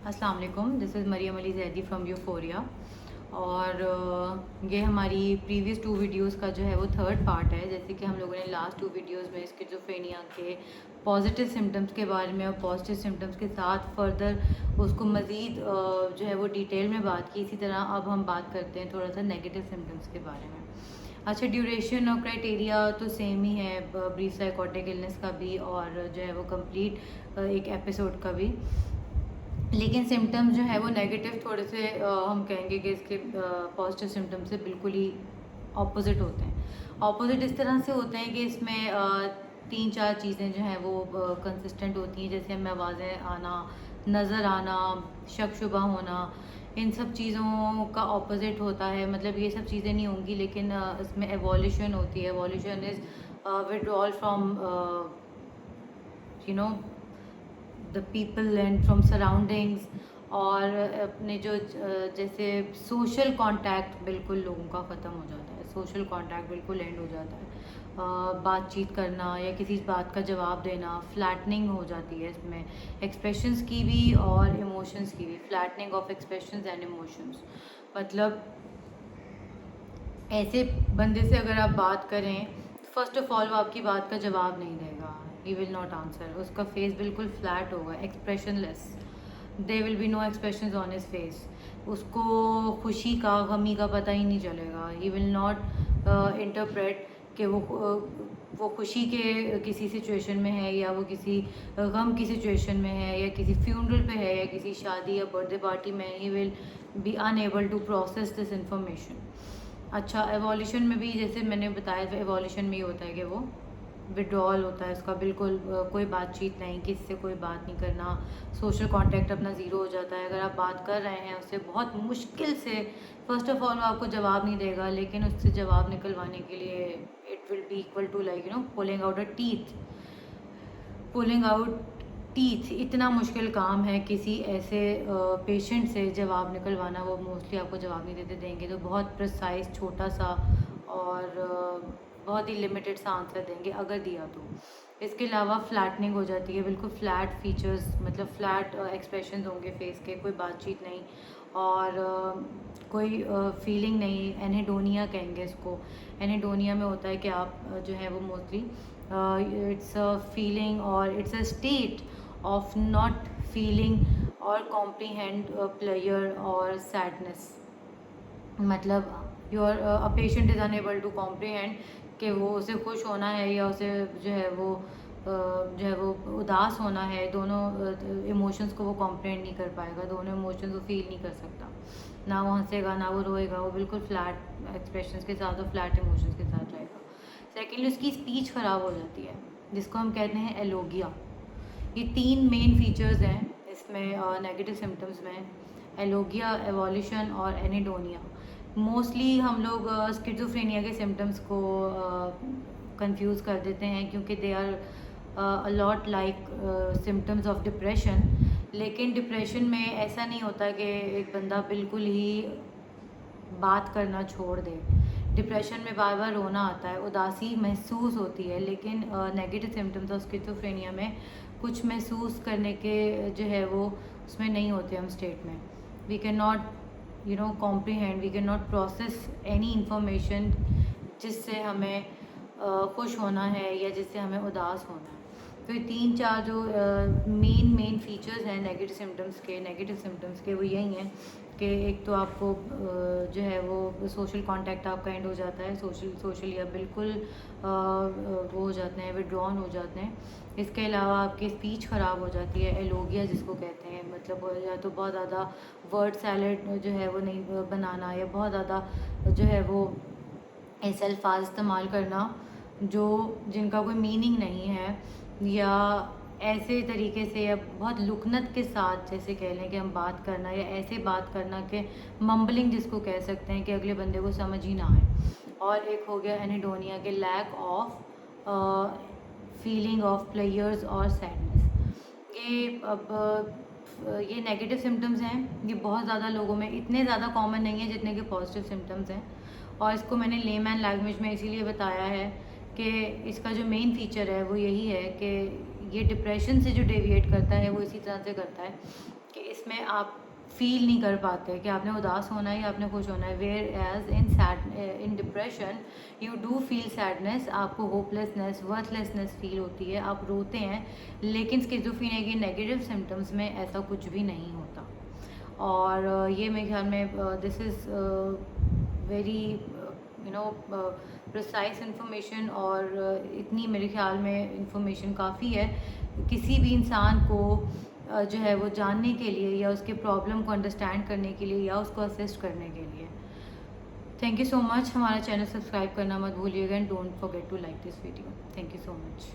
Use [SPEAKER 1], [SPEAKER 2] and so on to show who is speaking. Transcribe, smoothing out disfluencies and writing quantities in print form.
[SPEAKER 1] अस्सलाम वालेकुम, this is Mariam Ali Zaidi from Euphoria. और ये हमारी प्रीवियस 2 वीडियोस का जो है वो थर्ड पार्ट है। जैसे कि हम लोगों ने लास्ट 2 वीडियोस में स्किज़ोफ्रेनिया के पॉजिटिव सिम्टम्स के बारे में और पॉजिटिव सिम्टम्स के साथ फर्दर उसको मज़ीद जो है वो डिटेल में बात की। इसी तरह अब हम बात करते हैं थोड़ा सा नेगेटिव सिम्टम्स के बारे में। अच्छा, ड्यूरेशन और क्राइटेरिया तो सेम ही है, ब्रीफ साइकोटिक इलनेस का भी और जो है वो कंप्लीट एक एपिसोड का भी। लेकिन सिम्टम्स जो है वो नेगेटिव थोड़े से हम कहेंगे कि इसके पॉजिटिव सिम्टम्स से बिल्कुल ही ऑपोजिट होते हैं। ऑपोजिट इस तरह से होते हैं कि इसमें 3-4 चीज़ें जो हैं वो कंसिस्टेंट होती हैं, जैसे हमें आवाज़ें आना, नज़र आना, शक शुबा होना। इन सब चीज़ों का ऑपोजिट होता है, मतलब ये सब चीज़ें नहीं होंगी, लेकिन इसमें एवोल्यूशन होती है। Evolution is withdrawal from you know the people and from surroundings. और अपने जो जैसे सोशल कांटेक्ट बिल्कुल लोगों का ख़त्म हो जाता है, सोशल कांटेक्ट बिल्कुल एंड हो जाता है। बातचीत करना या किसी बात का जवाब देना, फ्लैटनिंग हो जाती है इसमें, एक्सप्रेशंस की भी और इमोशंस की भी। Flattening of expressions and emotions मतलब ऐसे बंदे से अगर आप बात करें, फर्स्ट ऑफ ऑल वो आपकी बात का जवाब नहीं देगा, ही विल नॉट आंसर। उसका फेस बिल्कुल फ्लैट होगा, expressionless, they will be no expressions on his face. उसको खुशी का गमी का पता ही नहीं चलेगा, ही विल नॉट इंटरप्रेट कि वो खुशी के किसी सिचुएशन में है या वो किसी गम की सिचुएशन में है या किसी फ्यूनरल पे है या किसी शादी या बर्थडे पार्टी में। He will be unable to process this information. अच्छा, एवोल्यूशन में भी जैसे मैंने बताया, तो एवोल्यूशन में ये होता है कि वो विड्रॉल होता है उसका, बिल्कुल कोई बातचीत नहीं, किसी से कोई बात नहीं करना, सोशल कांटेक्ट अपना ज़ीरो हो जाता है। अगर आप बात कर रहे हैं उससे बहुत मुश्किल से, फर्स्ट ऑफ ऑल वो आपको जवाब नहीं देगा, लेकिन उससे जवाब निकलवाने के लिए it will be equal to like pulling out a teeth. Pulling out teeth इतना मुश्किल काम है किसी ऐसे पेशेंट से जवाब निकलवाना। वो मोस्टली आपको जवाब नहीं देते, देंगे तो बहुत प्रिसाइज छोटा सा और बहुत ही लिमिटेड सा आंसर देंगे अगर दिया तो। इसके अलावा फ्लैटनिंग हो जाती है, बिल्कुल फ्लैट फीचर्स, मतलब फ्लैट एक्सप्रेशन होंगे फेस के, कोई बातचीत नहीं और कोई फीलिंग नहीं। एनेडोनिया कहेंगे इसको। एनेडोनिया में होता है कि आप जो है वो मोस्टली इट्स अ फीलिंग और it's a state of not feeling और कॉम्प्रीहेंड प्लेयर और सैडनेस। मतलब your a patient is unable to comprehend कि वो उसे खुश होना है या उसे जो है वो जो है वो उदास होना है। दोनों इमोशंस को वो कॉम्प्रीहेंड नहीं कर पाएगा, दोनों इमोशंस वो फील नहीं कर सकता। ना वो हंसेगा ना वो रोएगा, वो बिल्कुल फ्लैट एक्सप्रेशंस के साथ और फ्लैट इमोशंस के साथ रहेगा। सेकेंडली उसकी स्पीच ख़राब हो जाती है, जिसको हम कहते हैं एलोगिया। ये 3 मेन फीचर्स हैं इसमें नेगेटिव सिम्टम्स में, एलोगिया, एवोल्यूशन और एनेडोनिया। मोस्टली हम लोग स्किज़ोफ्रेनिया के सिम्टम्स को कंफ्यूज कर देते हैं, क्योंकि they are a lot like symptoms of depression. लेकिन डिप्रेशन में ऐसा नहीं होता कि एक बंदा बिल्कुल ही बात करना छोड़ दे। डिप्रेशन में बार बार रोना आता है, उदासी महसूस होती है, लेकिन नेगेटिव सिम्टम्स ऑफ स्किज़ोफ्रेनिया में कुछ महसूस करने के जो है वो उसमें नहीं होते हम स्टेट में। We can not comprehend, we can not process any information जिससे हमें खुश होना है या जिससे हमें उदास होना है। तो ये 3-4 जो मेन फीचर्स हैं नेगेटिव सिम्टम्स के वो यही हैं कि एक तो आपको जो है वो सोशल कांटेक्ट आपका एंड हो जाता है, सोशली आप बिल्कुल वो हो जाते हैं, विड्रॉन हो जाते हैं। इसके अलावा आपकी स्पीच ख़राब हो जाती है, एलोगिया जिसको कहते हैं, मतलब या तो बहुत ज़्यादा वर्ड सैलेड जो है वो नहीं बनाना, या बहुत ज़्यादा जो है वो ऐसे अल्फाज इस्तेमाल करना जो जिनका कोई मीनिंग नहीं है, या ऐसे तरीके से या बहुत लुकनत के साथ जैसे कह लें कि हम बात करना, या ऐसे बात करना कि मम्बलिंग जिसको कह सकते हैं कि अगले बंदे को समझ ही ना आए। और एक हो गया एनेडोनिया के lack of feeling of players और सैडनेस। ये अब ये नेगेटिव सिम्टम्स हैं, ये बहुत ज़्यादा लोगों में इतने ज़्यादा कॉमन नहीं है जितने के पॉजिटिव सिम्टम्स हैं। और इसको मैंने लेमैन लैंग्वेज में इसीलिए बताया है कि इसका जो मेन फीचर है वो यही है कि ये डिप्रेशन से जो डेविएट करता है वो इसी तरह से करता है कि इसमें आप फील नहीं कर पाते कि आपने उदास होना है या आपने खुश होना है। Whereas in depression you do feel sadness, आपको होपलेसनेस, वर्थलेसनेस फील होती है, आप रोते हैं, लेकिन स्किज़ोफ्रेनिया के नेगेटिव सिम्टम्स में ऐसा कुछ भी नहीं होता। और ये मेरे ख्याल में this is very precise information, और इतनी मेरे ख्याल में इंफॉर्मेशन काफ़ी है किसी भी इंसान को जो है वो जानने के लिए, या उसके प्रॉब्लम को अंडरस्टैंड करने के लिए, या उसको असिस्ट करने के लिए। Thank you so much. हमारा चैनल सब्सक्राइब करना मत भूलिएगा, and don't forget to like this video. Thank you so much.